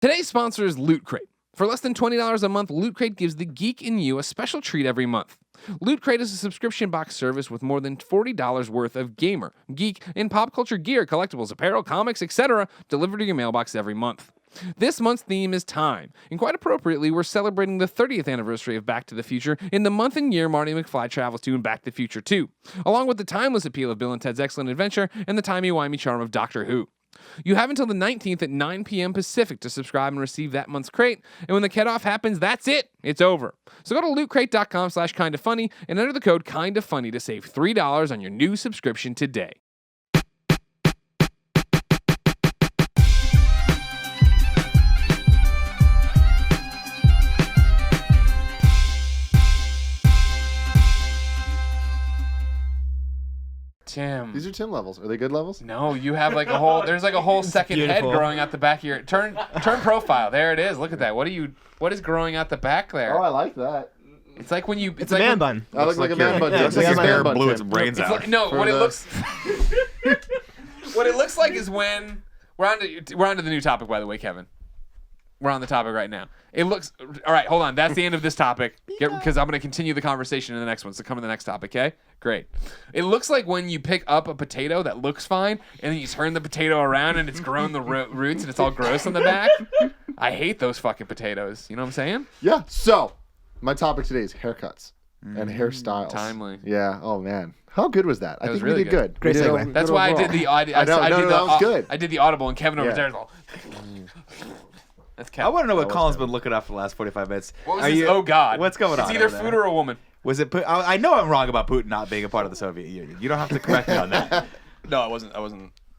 Today's sponsor is Loot Crate. For less than $20 a month, Loot Crate gives the geek in you a special treat every month. Loot Crate is a subscription box service with more than $40 worth of gamer, geek, and pop culture gear, collectibles, apparel, comics, etc. delivered to your mailbox every month. This month's theme is time, and quite appropriately, we're celebrating the 30th anniversary of Back to the Future in the month and year Marty McFly travels to in Back to the Future 2, along with the timeless appeal of Bill and Ted's Excellent Adventure and the timey-wimey charm of Doctor Who. You have until the 19th at 9 p.m. Pacific to subscribe and receive that month's crate, and when the kickoff happens, that's it. It's over. So go to lootcrate.com/kindafunny and enter the code kindafunny to save $3 on your new subscription today. Tim. These are Tim levels. Are they good levels? No, you have like a whole. There's like a whole second beautiful. head growing out the back of your. Turn profile. There it is. Look at that. What is growing out the back there? Oh, I like that. It's like when you. It's a man bun. I look like a man bun. Yeah, It's like a man bun. blew its Tim. brains It's out. like, no, what it looks. What it looks like is when we're on to the new topic. By the way, Kevin, we're on the topic right now. It looks all right. Hold on. That's the end of this topic because I'm going to continue the conversation in the next one. So come to the next topic. Okay. Great. It looks like when you pick up a potato that looks fine, and then you turn the potato around and it's grown the roots and it's all gross on the back. I hate those fucking potatoes. You know what I'm saying? Yeah. So, my topic today is haircuts and hairstyles. Timely. Yeah. Oh man, how good was that? I was think really we did good. Great We did segue. good That's why I overall. did the audio. I know. That was good. I did the audible, and Kevin over Yeah. there is all. That's I Kevin. want to know what Colin's been looking up for the last 45 minutes. What was this? Oh God. What's going on? It's either over food there? or a woman. Was it? I know I'm wrong about Putin not being a part of the Soviet Union. You don't have to correct me on that. No, I wasn't.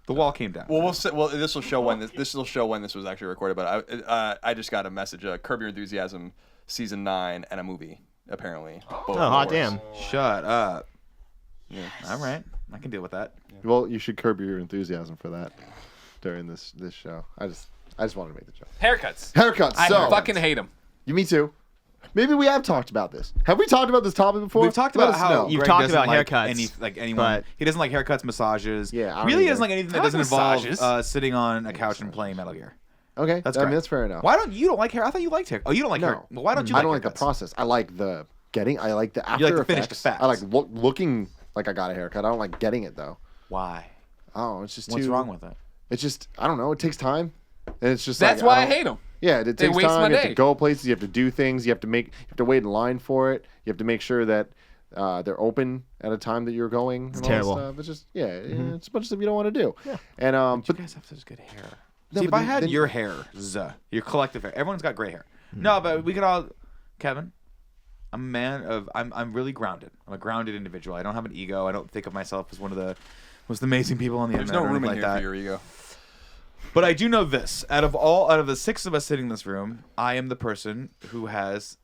The wall came down. Well, this will show when this will show when this was actually recorded. But I just got a message: Curb Your Enthusiasm season 9 and a movie apparently. Oh, hot damn. Shut up. Yeah. All right, I can deal with that. Well, you should curb your enthusiasm for that during this show. I just wanted to make the joke. Haircuts. Haircuts. I So, fucking hate them. me too. Maybe we have talked about this. Have we talked about this topic before? We've talked Let about us how know. You've Greg talked doesn't about like haircuts, anyone. but- He doesn't like haircuts, massages. Yeah, I don't really either. doesn't like anything that I like doesn't involve massages. sitting on a couch and playing Metal Gear. Okay, That's I mean, correct. that's fair enough. Why don't you like hair? I thought you liked hair. Oh, you don't like hair. No. Well, why don't you? I don't like haircuts? the process. I like the getting. I like the after You like the finished effects. effects. I like looking like I got a haircut. I don't like getting it though. Why? Oh, it's just What's too. wrong with it? It's just I don't know. It takes time, and it's just That's like, why I don't- hate them. Yeah, it They takes waste time. my You have day. to go places. You have to do things. You have to wait in line for it. You have to make sure that they're open at a time that you're going. It's terrible. Stuff. It's just it's a bunch of stuff you don't want to do. Yeah. And You but guys have such good hair. No, See, if but I had then- your hair, your collective hair, everyone's got gray hair. No, but we could all, Kevin. I'm a man of. I'm really grounded. I'm a grounded individual. I don't have an ego. I don't think of myself as one of the most amazing people on the There's internet. no or room in anything here like for that. your ego. But I do know this: out of the 6 of us sitting in this room, I am the person who has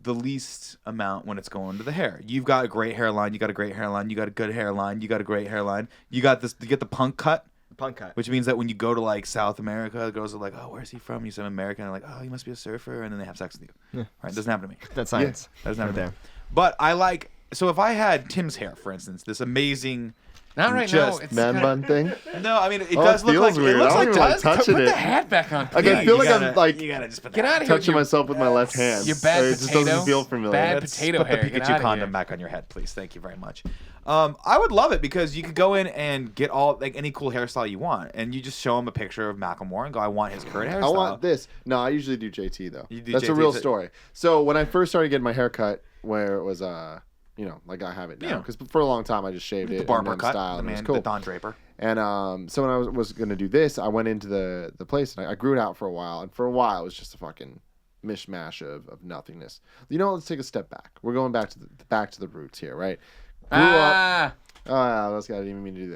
the least amount when it's going to the hair. You've got a great hairline. You got a great hairline. You got a good hairline. You got a great hairline. You got this. You get the punk cut. Punk cut. Which means that when you go to like South America, the girls are like, "Oh, where's he from?" You say I'm American. They're like, "Oh, you must be a surfer," and then they have sex with you. Yeah. Right? It doesn't happen to me. That's science. That doesn't happen Right to me. But I like. So if I had Tim's hair, for instance, this amazing. Not right Just now. It's man bun thing. No, I mean it Oh, does it look feels like weird. it looks I like don't even like does. touching Put it. the hat back on. Like, I please. feel like I'm like you gotta just put Get that. out of here. touching myself with my left hand. Your bad It just potato. doesn't feel familiar. Bad Let's potato put hair. the Get Pikachu outta condom here. back on your head, please. Thank you very much. I would love it because you could go in and get all like any cool hairstyle you want, and you just show him a picture of Macklemore and go, "I want his current hairstyle." I want this. No, I usually do JT though. You do That's a JT real too? story. So when I first started getting my hair cut, where it was like I have it now, Yeah. because for a long time I just shaved it the barber and then cut, styled, the and it was man, cool. the Don Draper. And so when I was going to do this, I went into the place and I grew it out for a while, and for a while it was just a fucking mishmash of nothingness. You know, let's take a step back. We're going back to the roots here, right? Grew up. Oh, that's I didn't even mean to do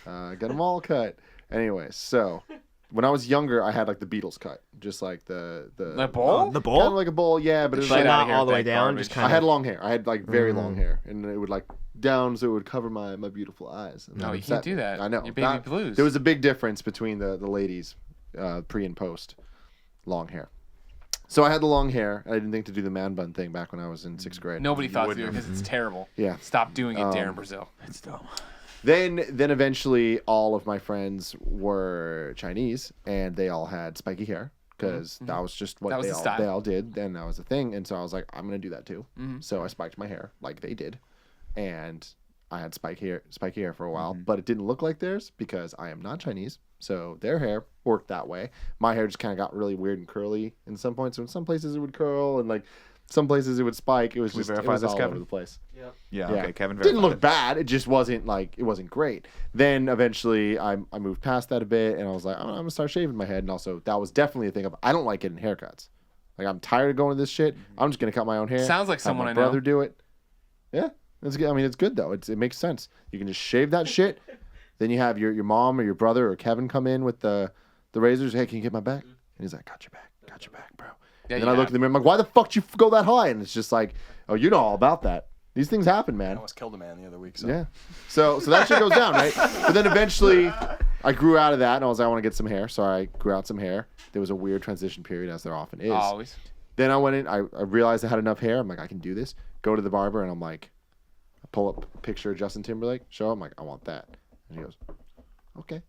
that. Got them all cut. Anyway, so when I was younger, I had like the Beatles cut, just like the bowl? The kind bowl? of like a bowl, yeah, but it was But Shit like, outta not here all the with way that down, garbage. just kind I of. had long hair. I had like very long hair, and it would like down, so it would cover my beautiful eyes. And No, that you upset can't do me. that. I know. Your baby blues. There was a big difference between the ladies, pre and post, long hair. So I had the long hair, and I didn't think to do the man bun thing back when I was in 6th grade. Nobody thought to do it because it's terrible. Yeah. Stop doing it, Darren Brazil. It's dumb. Then eventually all of my friends were Chinese, and they all had spiky hair because that was just what That was they the all style. they all did, and that was the thing. And so I was like, I'm gonna do that too. So I spiked my hair like they did, and I had spiky hair for a while, but it didn't look like theirs because I am not Chinese. So their hair worked that way. My hair just kind of got really weird and curly in some points. So in some places it would curl, and like some places it would spike. It was just it verify was this, all Kevin? over the place. Yeah. Yeah. Okay. Kevin Didn't verified look it. bad. It just wasn't like it wasn't great. Then eventually I moved past that a bit, and I was like, I'm gonna start shaving my head. And also that was definitely a thing of I don't like getting haircuts. Like I'm tired of going to this shit. I'm just gonna cut my own hair. Sounds like have someone my I know. brother do it. Yeah, it's good. I mean, it's good though. It makes sense. You can just shave that shit. Then you have your mom or your brother or Kevin come in with the razors. Hey, can you get my back? And he's like, got your back, bro. Yeah, And then I look at the mirror. I'm like, why the fuck did you go that high? And it's just like, oh, you know all about that. These things happen, I man. almost killed a man the other week. So. Yeah. So that shit goes down, right? But then eventually I grew out of that and I was like, I want to get some hair. So I grew out some hair. There was a weird transition period, as there often is. Always. Then I went in, I realized I had enough hair. I'm like, I can do this. Go to the barber and I'm like, I pull up a picture of Justin Timberlake, show him, like, I want that. And he goes, okay.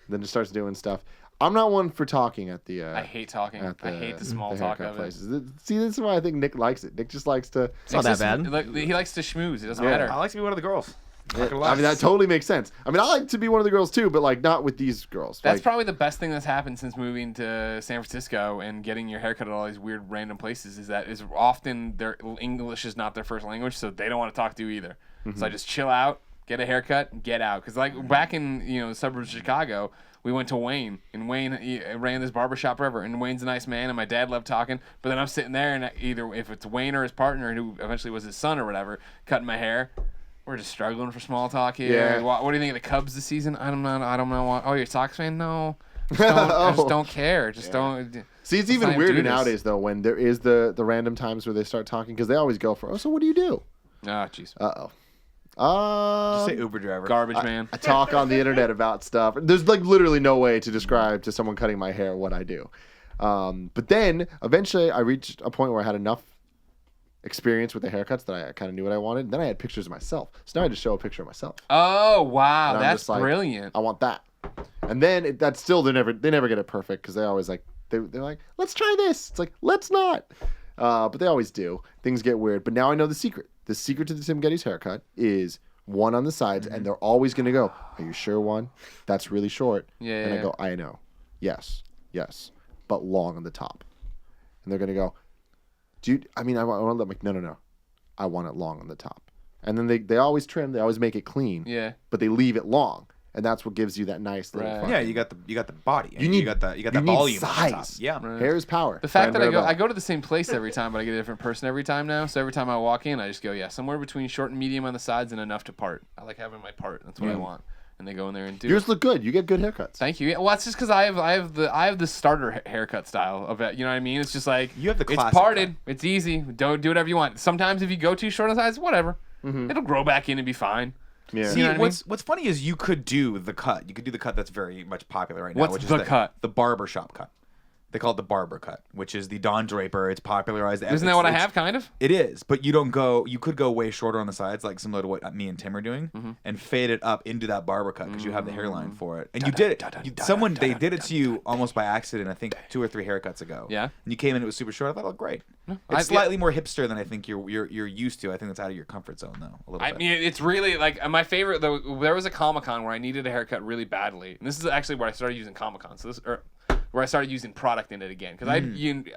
Then just starts doing stuff. I'm not one for talking at the. I hate talking. at I hate the small talk haircut of it. places. See, this is why I think Nick likes it. Nick just likes to. It's not that bad. He likes to schmooze. It doesn't Yeah. matter. I like to be one of the girls. I mean, that totally makes sense. I mean, I like to be one of the girls too, but like not with these girls. That's Like, probably the best thing that's happened since moving to San Francisco and getting your haircut at all these weird random places is that is often their English is not their first language, so they don't want to talk to you either. So I just chill out, get a haircut, and get out. Because like back in the suburbs of Chicago, we went to Wayne, and Wayne he ran this barbershop forever, and Wayne's a nice man, and my dad loved talking. But then I'm sitting there, and either if it's Wayne or his partner, who eventually was his son or whatever, cutting my hair. We're just struggling for small talk here. Yeah. What do you think of the Cubs this season? I don't know. What, oh, you're a Sox fan? No. I just don't care. Just don't. see, it's let's not even even weirder do this. nowadays though when there is the random times where they start talking because they always go for, oh, so what do you do? Ah, jeez. Uh-oh. Just say Uber driver. Garbage man. I talk on the internet about stuff. There's like literally no way to describe to someone cutting my hair what I do. But then eventually I reached a point where I had enough experience with the haircuts that I kind of knew what I wanted. And then I had pictures of myself. So now I just show a picture of myself. Oh wow, And I'm that's just like, brilliant. I want that. And then that's still they never get it perfect because they always like they're like, let's try this. It's like, let's not. But they always do. Things get weird. But now I know the secret. The secret to the Tim Gettys haircut is one on the sides, and they're always gonna go, are you sure one? That's really short. Yeah, And I yeah. go, I know. Yes. But long on the top. And they're gonna go, dude, I want them like, no. I want it long on the top. And then they always trim, they always make it clean. Yeah. But they leave it long. And that's what gives you that nice little Right. fucking- Yeah, you got the body. You need- you got that you need volume on top. size. Yeah. Right. Hair is power. The fact Fran that I Barabella. go to the same place every time, but I get a different person every time now. So every time I walk in, I just go, yeah, somewhere between short and medium on the sides and enough to part. I like having my part. That's what I want. And they go in there and do. Yours look good. You get good haircuts. Thank you. Yeah, well, that's just because I have the starter haircut style of it. You know what I mean? It's just like You have the it's classic parted. cut. It's easy. Don't do whatever you want. Sometimes if you go too short on the sides, whatever. It'll grow back in and be fine. Yeah. See, You know what I what's funny is you could do the cut. You could do the cut that's very much popular right now. What's which the is cut? The barber shop cut. They call it the barber cut, which is the Don Draper. It's popularized. Isn't that what I have? Kind of. It is, but you don't go. You could go way shorter on the sides, like similar to what me and Tim are doing, and fade it up into that barber cut because you have the hairline for it. And you did it. They did it to you almost by accident. I think 2 or 3 haircuts ago. Yeah. And you came in. It was super short. I thought it looked great. I- It's slightly more hipster than I think you're used to. I think that's out of your comfort zone though. A little I bit. mean, it's really like my favorite. Though there was a Comic-Con where I needed a haircut really badly, and this is actually where I started using Comic-Con. So where I started using product in it again because I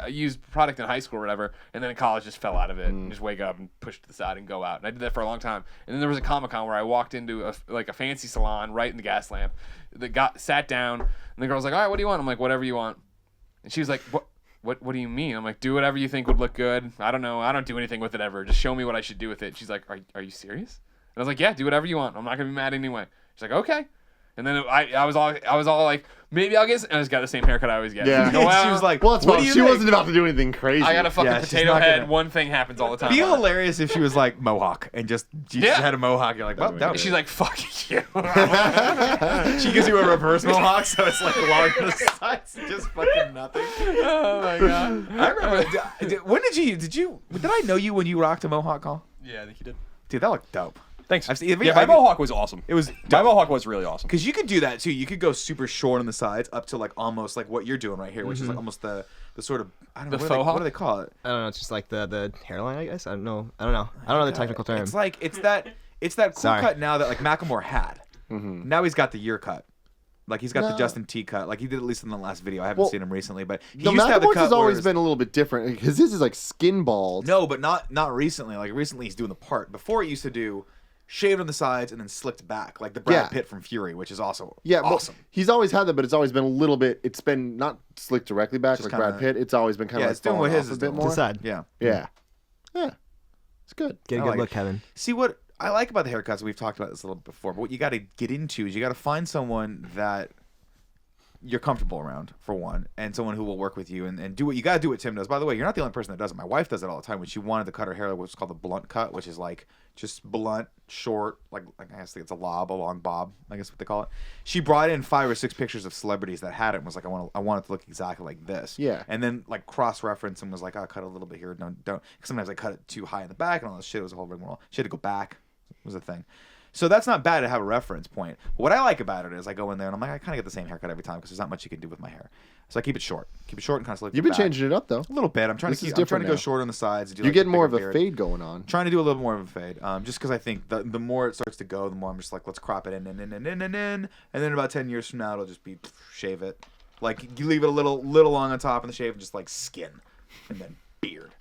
used product in high school or whatever, and then in college just fell out of it and just wake up and push to the side and go out. And I did that for a long time. And then there was a Comic-Con where I walked into a fancy salon right in the gas lamp. Sat down, and the girl was like, "All right, what do you want?" I'm like, "Whatever you want." And she was like, "What? What do you mean?" I'm like, "Do whatever you think would look good. I don't know. I don't do anything with it ever. Just show me what I should do with it." She's like, "Are you serious?" And I was like, "Yeah, do whatever you want. I'm not gonna be mad anyway." She's like, "Okay." And then I was all like, maybe I'll get. And I just got the same haircut I always get. Yeah. Go out, She was like, Well, it's "What fine. do you She think?" wasn't about to do anything crazy. I got a fucking Yeah, she's potato not head. gonna- One thing happens all the time. Be hilarious if she was like Mohawk and just you just Yeah. had a Mohawk. You're like, well, that was She's like, "Fuck you." she gives you a reverse Mohawk, so it's like long on the sides, just fucking nothing. Oh my god. I remember. When did I know you when you rocked a Mohawk, Call? Yeah, I think you did. Dude, that looked dope. Thanks. I've seen, Yeah, my mohawk was awesome. It was my mohawk was really awesome. because you could do that too. You could go super short on the sides up to like almost like what you're doing right here, which is like almost the sort of I don't know The what, faux what do they call it? I don't know. It's just like the hairline, I guess. I don't know. I don't know the technical term. It's like it's that cool Sorry. cut now that like Macklemore had. Now he's got the year cut. Like he's got the No. Justin T cut. Like he did at least in the last video. I haven't seen him recently, but he The used to have the Macklemore's cut. has always whereas- been a little bit different because his is like skin bald. No, but not recently. Like recently, he's doing the part. Before, he used to do shaved on the sides and then slicked back, like the Brad Yeah. Pitt from Fury, which is also Yeah, awesome. but he's always had that, but it's always been a little bit. It's been not slicked directly back Just like kinda- Brad Pitt. It's always been kind Yeah, of it's doing what his is a bit doing. more. To the side. Yeah. Yeah, yeah, it's good. Get a I good like look, it. Kevin. See what I like about the haircuts. We've talked about this a little bit before, but what you got to get into is you got to find someone that you're comfortable around, for one, and someone who will work with you and do what you got to do what Tim does. By the way, you're not the only person that does it. My wife does it all the time when she wanted to cut her hair, what's called the blunt cut, which is like just blunt, short, like I guess it's a long bob, I guess what they call it. She brought in 5 or 6 pictures of celebrities that had it and was like, I want it to look exactly like this. Yeah. And then like cross-reference and was like, I'll cut a little bit here. Don't. 'Cause sometimes I cut it too high in the back and all this shit. It was a whole rigmarole. She had to go back. Was a thing. So that's not bad to have a reference point. What I like about it is I go in there and I'm like, I kind of get the same haircut every time because there's not much you can do with my hair. So I keep it short. Keep it short and kind of slick. You've been changing it up though. a little bit. I'm trying This to is keep. I'm trying different to go now. short on the sides. And do You're like getting more of bigger a beard. fade going on. Trying to do a little more of a fade. Just because I think the more it starts to go, the more I'm just like, let's crop it in, and then about 10 years from now, it'll just be shave it. Like you leave it a little long on top and the shave, and just like skin, and then beard.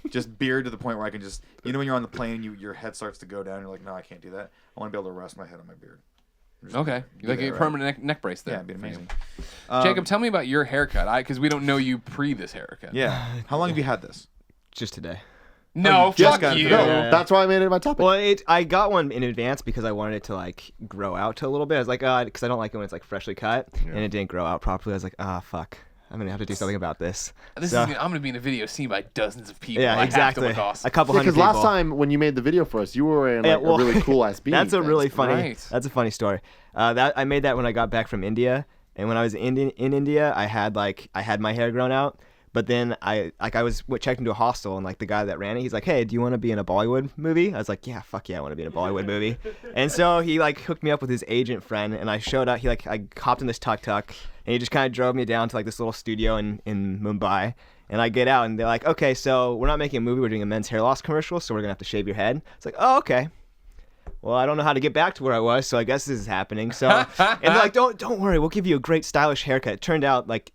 Just beard to the point where I can just, when you're on the plane, your head starts to go down. You're like, no, I can't do that. I want to be able to rest my head on my beard. Okay, Do like that, a right? permanent neck brace there. Yeah, it'd be amazing. Jacob, tell me about your haircut, because we don't know you pre this haircut. Yeah. How long have you had this? Just today. No, just fuck got it you. today. No, that's why I made it my topic. Well, I got one in advance because I wanted it to like grow out to a little bit. I was like, because I don't like it when it's like freshly cut and it didn't grow out properly. I was like, fuck, I'm gonna have to do something about this. So- I'm gonna be in a video seen by dozens of people. yeah, I exactly. Have to look awesome. A couple hundred Because people. last time when you made the video for us, you were wearing like, Yeah, well, a really cool ass beanie. That's a really thing. funny. Right. That's a funny story. That I made that when I got back from India, and when I was in India, I had my hair grown out. But then I was checked into a hostel, and like the guy that ran it, he's like, "Hey, do you want to be in a Bollywood movie?" I was like, "Yeah, fuck yeah, I want to be in a Bollywood movie." And so he like hooked me up with his agent friend, and I showed up. I hopped in this tuk-tuk, and he just kind of drove me down to like this little studio in Mumbai. And I get out, and they're like, "Okay, so we're not making a movie. We're doing a men's hair loss commercial, so we're gonna have to shave your head." It's like, "Oh, okay." Well, I don't know how to get back to where I was, so I guess this is happening. So, and they're like, don't worry, we'll give you a great stylish haircut. It turned out like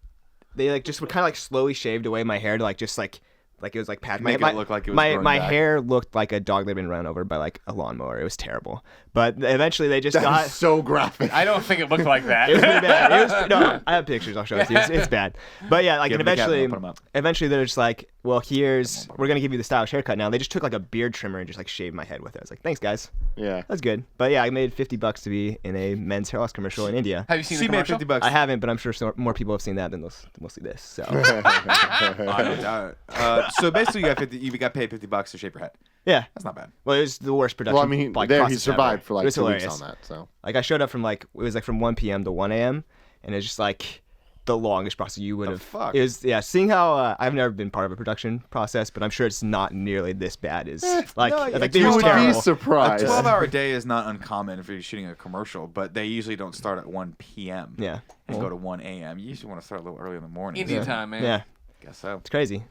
they like just kind of like slowly shaved away my hair to like just like it was like patched. Make it look like it was my growing my back. hair looked like a dog that had been run over by like a lawnmower. It was terrible. But eventually they just That got. is so graphic. I don't think it looked like that. It was pretty bad. It was, no, I have pictures. I'll show it to you. It's bad. But yeah, like Give and them to Kevin, eventually, I'll put 'em up. eventually they're just like, well, we're gonna give you the stylish haircut now. They just took like a beard trimmer and just like shaved my head with it. I was like, thanks guys, Yeah. that's good. But yeah, I made $50 to be in a men's hair loss commercial in India. Have you seen So the you made commercial? $50. I haven't, but I'm sure more people have seen that than they'll see this. So I don't doubt it. So basically, you got paid $50 to shave your head. yeah, That's not bad. well, it was the worst production. Well, I mean, like, there he process survived ever. for It like was 2 weeks hilarious. on that. So Like I showed up from it was like from 1 p.m. to 1 a.m. and it's just like the longest process you would have. fuck? It was seeing how I've never been part of a production process, but I'm sure it's not nearly this bad as like no, like it's it you was would be terrible. surprised. A 12-hour day is not uncommon if you're shooting a commercial, but they usually don't start at 1 p.m. Yeah. and Well, go to 1 a.m. You usually want to start a little early in the morning. Indian time, man. yeah, Guess so. it's crazy.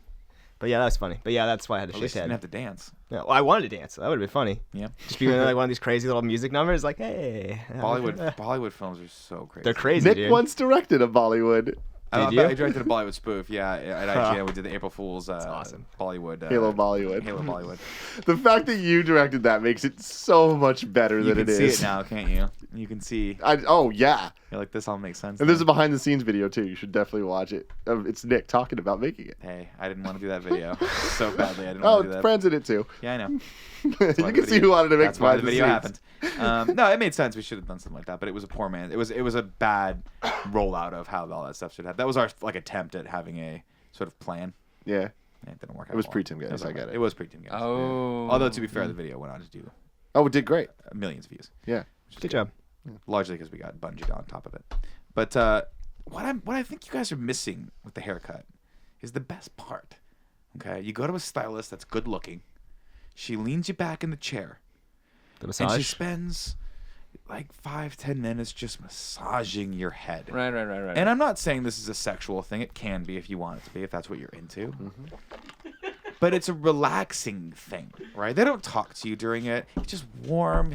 But yeah, that was funny. But yeah, that's why I had to At shave least you head. didn't have to dance. Yeah, well, I wanted to dance. That would have been funny. Yeah. Just be in like one of these crazy little music numbers, like hey. Bollywood films are so crazy. They're crazy, Nick dude. once directed a Bollywood Did you? I directed a Bollywood spoof. Yeah, at IGN we did the April Fool's awesome. Bollywood. Halo Bollywood. Halo Bollywood. The fact that you directed that makes it so much better You than can it see is. it now, can't you? You can see. Oh yeah, You're like, this all makes sense. and now. there's a behind the scenes video too. You should definitely watch it. It's Nick talking about making it. Hey, I didn't want to do that video so badly. I didn't Oh, want to do that. Friends in it too. Yeah, I know. You That's can why the see video- who wanted to make That's why behind the video scenes. happened. No, it made sense. We should have done something like that, but it was a poor man. It was a bad rollout of how all that stuff should have. That was our like attempt at having a sort of plan. Yeah. It didn't work out. It was well. pre-Tim Gettys, was I get it. It was pre-Tim Gettys. Oh. Although to be fair, the video went on to do Oh, it did great. millions of views. Yeah. Good job. Largely because we got bungeed on top of it. But what I think you guys are missing with the haircut is the best part. Okay, you go to a stylist that's good looking. She leans you back in the chair. The and she massage. spends like 5-10 minutes just massaging your head. Right. And I'm not saying this is a sexual thing. It can be if you want it to be, if that's what you're into. But it's a relaxing thing, right? They don't talk to you during it. It's just warm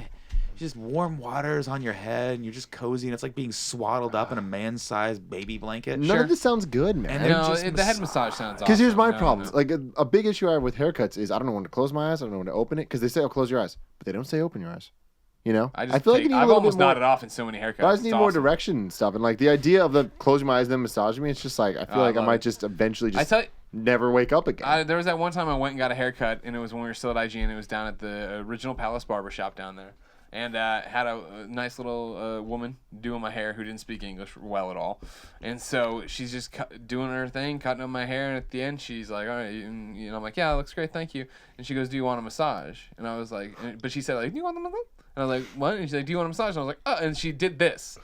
waters on your head, and you're just cozy, and it's like being swaddled up in a man-sized baby blanket. None of this sounds good, man. And they're just the head massage sounds awesome. Because here's my No, problem. no. Like a big issue I have with haircuts is I don't know when to close my eyes. I don't know when to open it. Because they say, "Oh, close your eyes," but they don't say open your eyes. You know? I feel like you need a I've little almost bit more. nodded off in so many haircuts. I just need It's more awesome. direction and stuff. And like the idea of the closing my eyes and then massaging me, it's just like I feel like I love might it. just eventually I just tell you, never wake up again. there was that one time I went and got a haircut, and it was when we were still at IG, and it was down at the original Palace Barbershop down there. And had a nice little woman doing my hair who didn't speak English well at all. And so she's just doing her thing, cutting up my hair. And at the end, she's like, all right. And, I'm like, yeah, it looks great. Thank you. And she goes, do you want a massage? And I was like, but she said, like, do you want a massage? And I was like, what? And she's like, do you want a massage? And I was like, oh. And she did this.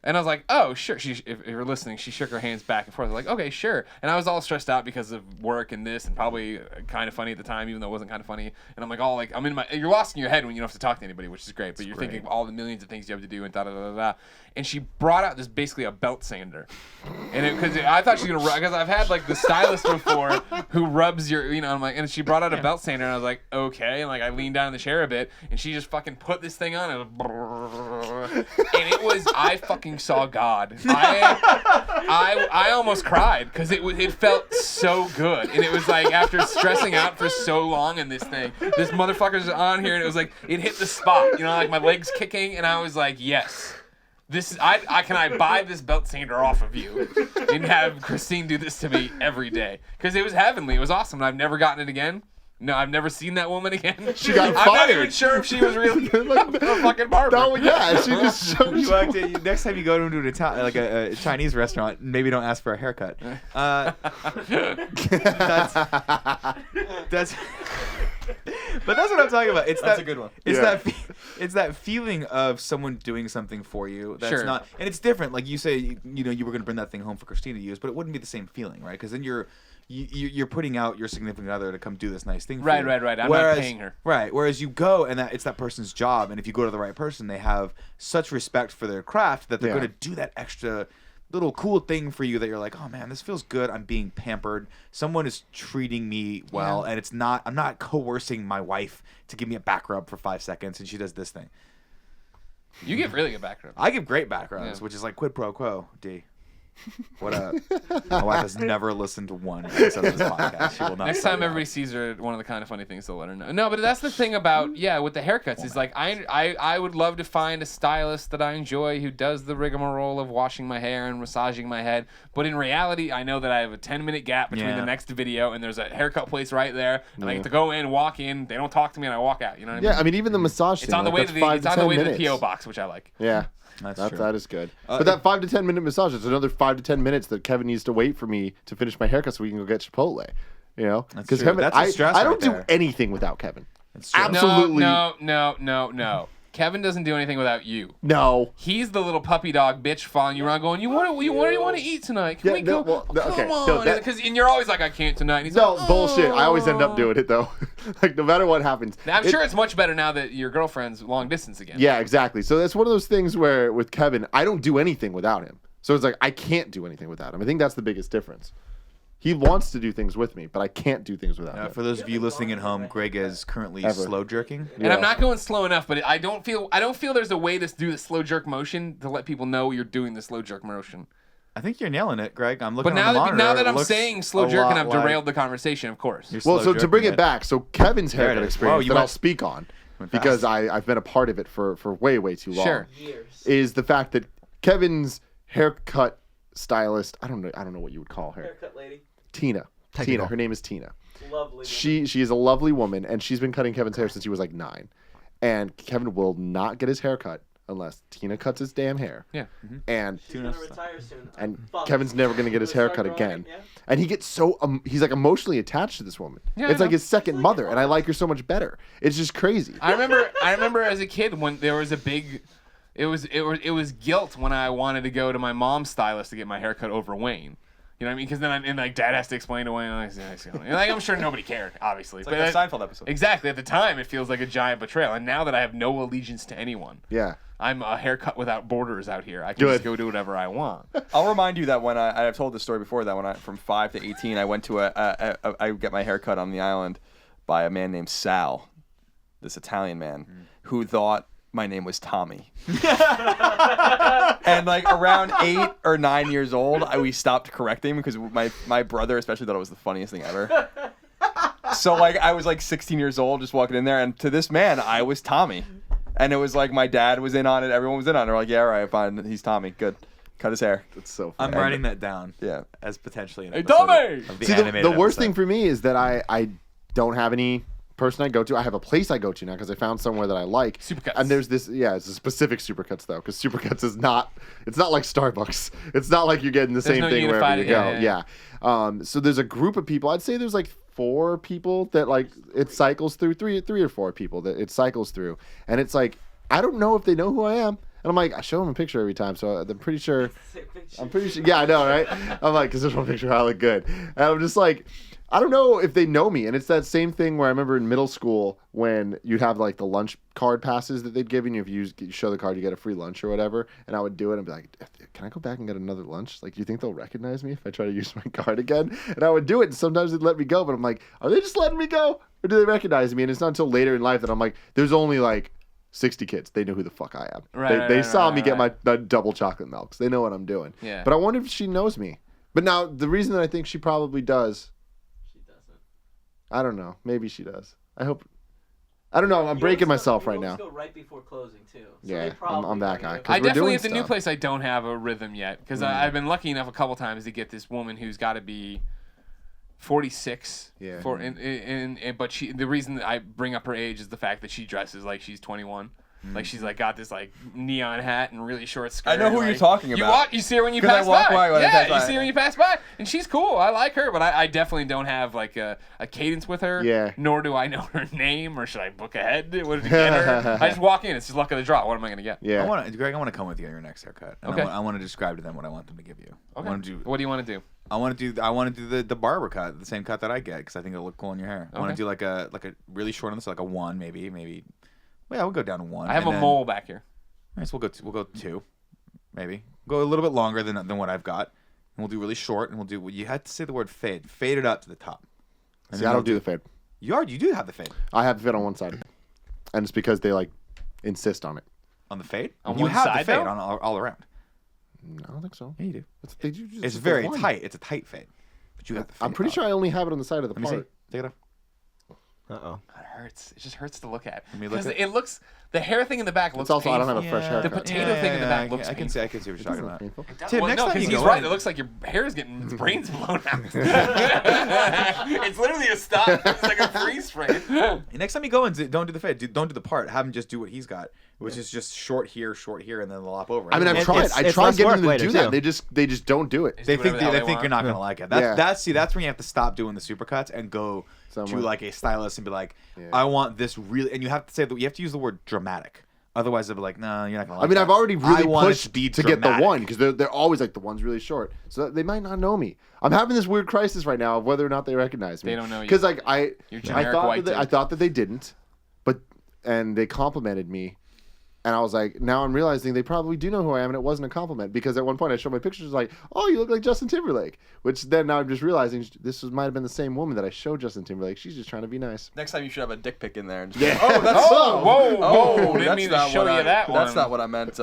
And I was like, oh, sure. If you're listening, she shook her hands back and forth. I was like, okay, sure. And I was all stressed out because of work and this, and probably kind of funny at the time, even though it wasn't kind of funny. And I'm like, you're lost in your head when you don't have to talk to anybody, which is great. But you're thinking of all the millions of things you have to do and da-da-da-da-da. And she brought out basically a belt sander. And because I thought she was going to, because I've had like the stylist before who rubs your, I'm like, and she brought out a belt sander, and I was like, okay. And like I leaned down in the chair a bit, and she just fucking put this thing on, and it was, I fucking saw God. I almost cried because it felt so good, and it was like after stressing out for so long in this thing, this motherfucker's on here, and it was like it hit the spot, like my legs kicking, and I was like, yes. This is can I buy this belt sander off of you and have Christine do this to me every day, because it was heavenly. It was awesome, and I've never gotten it again. No, I've never seen that woman again. She got I'm not fired. even sure if she was really a fucking barber. No, yeah, she just showed You like to, next time you go to a Chinese restaurant, maybe don't ask for a haircut. That's but that's what I'm talking about. That's a good one. It's Yeah. it's that feeling of someone doing something for you. That's Sure. not, and it's different. Like you say, you were going to bring that thing home for Christine to use, but it wouldn't be the same feeling, right? Because then you're putting out your significant other to come do this nice thing for you. Right. I'm not paying her. Right. Whereas you go and it's that person's job, and if you go to the right person, they have such respect for their craft that they're Yeah. going to do that extra little cool thing for you that you're like, oh man, this feels good. I'm being pampered. Someone is treating me well, and I'm not coercing my wife to give me a back rub for 5 seconds, and she does this thing. You give really good back rubs. I give great back rubs, Yeah. which is like quid pro quo, D. What up? My wife has never listened to one episode of this podcast. She will not. Next time everybody sees her, one of the kind of funny things they'll let her know. No, but that's the thing about with the haircuts is like I would love to find a stylist that I enjoy who does the rigmarole of washing my hair and massaging my head. But in reality, I know that I have a 10-minute gap between the next video, and there's a haircut place right there, and I get to go in, walk in, they don't talk to me, and I walk out. You know what I mean? Yeah, I mean even the massage. It's thing, on the like, way that's to the 5 it's on the 10 way to the minutes. PO box, which I like. Yeah, That's true. that is good. But that 5 to 10 minute massage is another 5 to 10 minutes that Kevin needs to wait for me to finish my haircut so we can go get Chipotle. That's true. Kevin, That's a stress I don't right do there. anything without Kevin. That's true. Absolutely. No. Kevin doesn't do anything without you. No. He's the little puppy dog bitch following you around going, what do you want to eat tonight? Can Yeah, we go? no, well, no, okay, Come no, on. that- And you're always like, I can't tonight. And he's No, like, bullshit. I always end up "Oh." doing it though. Like no matter what happens. I'm sure it's much better now that your girlfriend's long distance again. Yeah, exactly. So that's one of those things where with Kevin, I don't do anything without him. So it's like I can't do anything without him. I think that's the biggest difference. He wants to do things with me, but I can't do things without him. For those of you listening at home, Greg is currently slow jerking. And I'm not going slow enough, but I don't feel there's a way to do the slow jerk motion to let people know you're doing the slow jerk motion. I think you're nailing it, Greg. I'm looking But on the monitor. now that It I'm looks saying slow a jerk and lot I've derailed the conversation, of course. You're Well, slow so to bring jerking it back, so Kevin's There it haircut is. experience Whoa, you that went- I'll speak on went because fast. I've been a part of it for way too long. Sure. Is the fact that Kevin's haircut stylist, I don't know what you would call her. Haircut lady. Tina. Technical. Her name is Tina. Lovely. She is a lovely woman, and she's been cutting Kevin's hair since he was like 9. And Kevin will not get his hair cut unless Tina cuts his damn hair. Yeah. And She's gonna retire soon. and Fuck. Kevin's never gonna get his hair cut again. Yeah. And he gets so he's like emotionally attached to this woman. Yeah, it's I like know. his second mother, and I like her so much better. It's just crazy. I remember as a kid when there was a big it was guilt when I wanted to go to my mom's stylist to get my hair cut over Wayne. You know what I mean? Because then like Dad has to explain away. Like I'm sure nobody cared, obviously. It's like that Seinfeld episode. Exactly. At the time, it feels like a giant betrayal. And now that I have no allegiance to anyone, Yeah. I'm a haircut without borders out here. I can just go do whatever I want. I'll remind you that when I've told this story before, that when from 5 to 18, I went to I get my hair cut on the island by a man named Sal, this Italian man, who thought my name was Tommy. And like around 8 or 9 years old, we stopped correcting because my brother especially thought it was the funniest thing ever. So like I was like 16 years old just walking in there, and to this man I was Tommy. And it was like my dad was in on it, everyone was in on it. They're like, yeah, all right, fine, he's Tommy, good. Cut his hair. It's so I'm funny. writing that down. Yeah. As potentially an Hey, episode Tommy! of the See, animated the worst episode. thing for me is that I don't have any person I go to. I have a place I go to now because I found somewhere that I like. Supercuts. And there's this, it's a specific Supercuts though, because Supercuts is not, it's not like Starbucks. It's not like you're getting the same no thing wherever you unified- go. Yeah. So there's a group of people. I'd say there's like 4 people that like it cycles through, three or 4 people that it cycles through, and it's like I don't know if they know who I am. And I'm like, I show them a picture every time, so I'm pretty sure. Yeah, I know, right? I'm like, because there's one picture I look good, and I'm just like, I don't know if they know me. And it's that same thing where I remember in middle school when you'd have like the lunch card passes that they'd give you. If you show the card, you get a free lunch or whatever. And I would do it and be like, can I go back and get another lunch? Like, do you think they'll recognize me if I try to use my card again? And I would do it, and sometimes they'd let me go. But I'm like, are they just letting me go, or do they recognize me? And it's not until later in life that I'm like, there's only like 60 kids. They know who the fuck I am. They saw me get my double chocolate milks. They know what I'm doing. Yeah. But I wonder if she knows me. But now the reason that I think she probably does. She doesn't. I don't know. Maybe she does. I hope. I don't know. I'm breaking myself right now. Go right before closing too. So Yeah, they probably I'm that are guy. gonna- 'Cause I we're definitely doing at the new stuff. place I don't have a rhythm yet because I've been lucky enough a couple times to get this woman who's got to be 46. Yeah. But the reason that I bring up her age is the fact that she dresses like she's 21. Like she's like got this like neon hat and really short skirt. I know who like, you're talking about. You see her when you 'Cause I pass walk by when I yeah, pass you by. see her when you pass by, and she's cool. I like her, but I definitely don't have like a cadence with her. Yeah. Nor do I know her name, or should I book ahead? What to get her? I just walk in. It's just luck of the draw. What am I gonna get? Yeah. Greg, I want to come with you on your next haircut. And Okay. I want to describe to them what I want them to give you. Okay. I want to do. What do you want to do? I want to do the barber cut, the same cut that I get, because I think it'll look cool in your hair. I want Okay. to do like a really short on this, like a 1 maybe. Well, yeah, we'll go down to 1. I have and a then- mole back here. All right, so we'll go 2, maybe. Go a little bit longer than what I've got, and we'll do really short. And we'll do. You had to say the word fade. Fade it up to the top. And See, then I don't we'll do the fade. You do have the fade I have the fade on one side, and it's because they like insist on it. on the fade. On you one have side, the fade though? on all around. No, I don't think so. Yeah, you do. It's It's very the one. tight. It's a tight fade. But you have the fade. I'm pretty sure I only have it on the side of the Let me see. part. Take it off. Uh-oh. It hurts. It just hurts to look at. Let me look Because at- it looks. The hair thing in the back looks It's also I don't have a painful. fresh haircut. The potato thing in the back looks I can see what you're talking about. Painful. Tim, Well, next no, time because you he's go right. in- It looks like your hair is getting its brains blown out. It's literally a stop. It's like a freeze frame. Next time you go in, don't do the fade. Don't do the part. Have him just do what he's got, which is just short here, and then lop over. I mean, I've It's- tried. it's- I it's tried less getting work them to later, do that. too. They just don't do it. They do think whatever the hell they they think you're want. not gonna like it. Yeah. That's when you have to stop doing the supercuts and go Somewhere. to like a stylist and be like, Yeah. I want this really, and you have to say that you have to use the word dramatic. Otherwise, they'll be like, no, you're not gonna like I mean, that. I've already I really want it pushed be to get the dramatic. one because they're always like the one's really short, so they might not know me. I'm having this weird crisis right now of whether or not they recognize me. They don't know you. because like You're generic white dude. I thought that they didn't, and they complimented me, and I was like, now I'm realizing they probably do know who I am, and it wasn't a compliment because at one point I showed my pictures like, oh, you look like Justin Timberlake, which then now I'm just realizing might have been the same woman that I showed Justin Timberlake. She's just trying to be nice. Next time you should have a dick pic in there. And just Yeah. Oh, that's Whoa! Didn't that's mean to not show what you that one. That's not what I meant.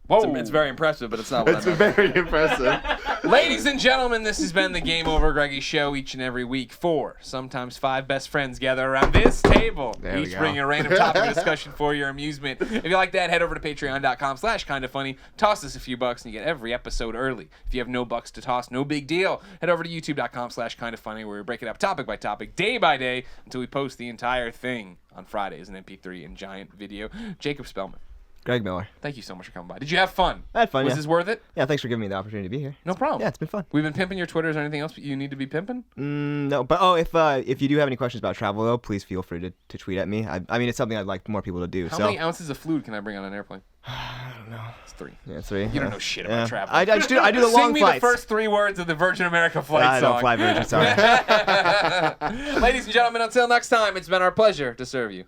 Whoa! It's very impressive, but it's not what It's I meant. very impressive. Ladies and gentlemen, this has been the Game Over Greggy show each and every week. 4, sometimes 5 best friends gather around this table, There we each go. bringing a random topic of discussion for your amusement. If you like that, head over to patreon.com/kindafunny. Toss us a few bucks and you get every episode early. If you have no bucks to toss, no big deal. Head over to youtube.com/kindafunny where we break it up topic by topic, day by day, until we post the entire thing on Fridays in MP3 and giant video. Jacob Spellman. Greg Miller. Thank you so much for coming by. Did you have fun? I had fun. Was Yeah. this worth it? Yeah. Thanks for giving me the opportunity to be here. No problem. Yeah, it's been fun. We've been pimping your Twitters or anything else you need to be pimping? No, but if you do have any questions about travel though, please feel free to tweet at me. I mean, it's something I'd like more people to do. How so many ounces of fluid can I bring on an airplane? I don't know. It's 3. Yeah, 3. You don't know shit about travel. I do the long Sing me flights. the first 3 words of the Virgin America flight I song. don't fly Virgin. Sorry. Ladies and gentlemen, until next time, it's been our pleasure to serve you.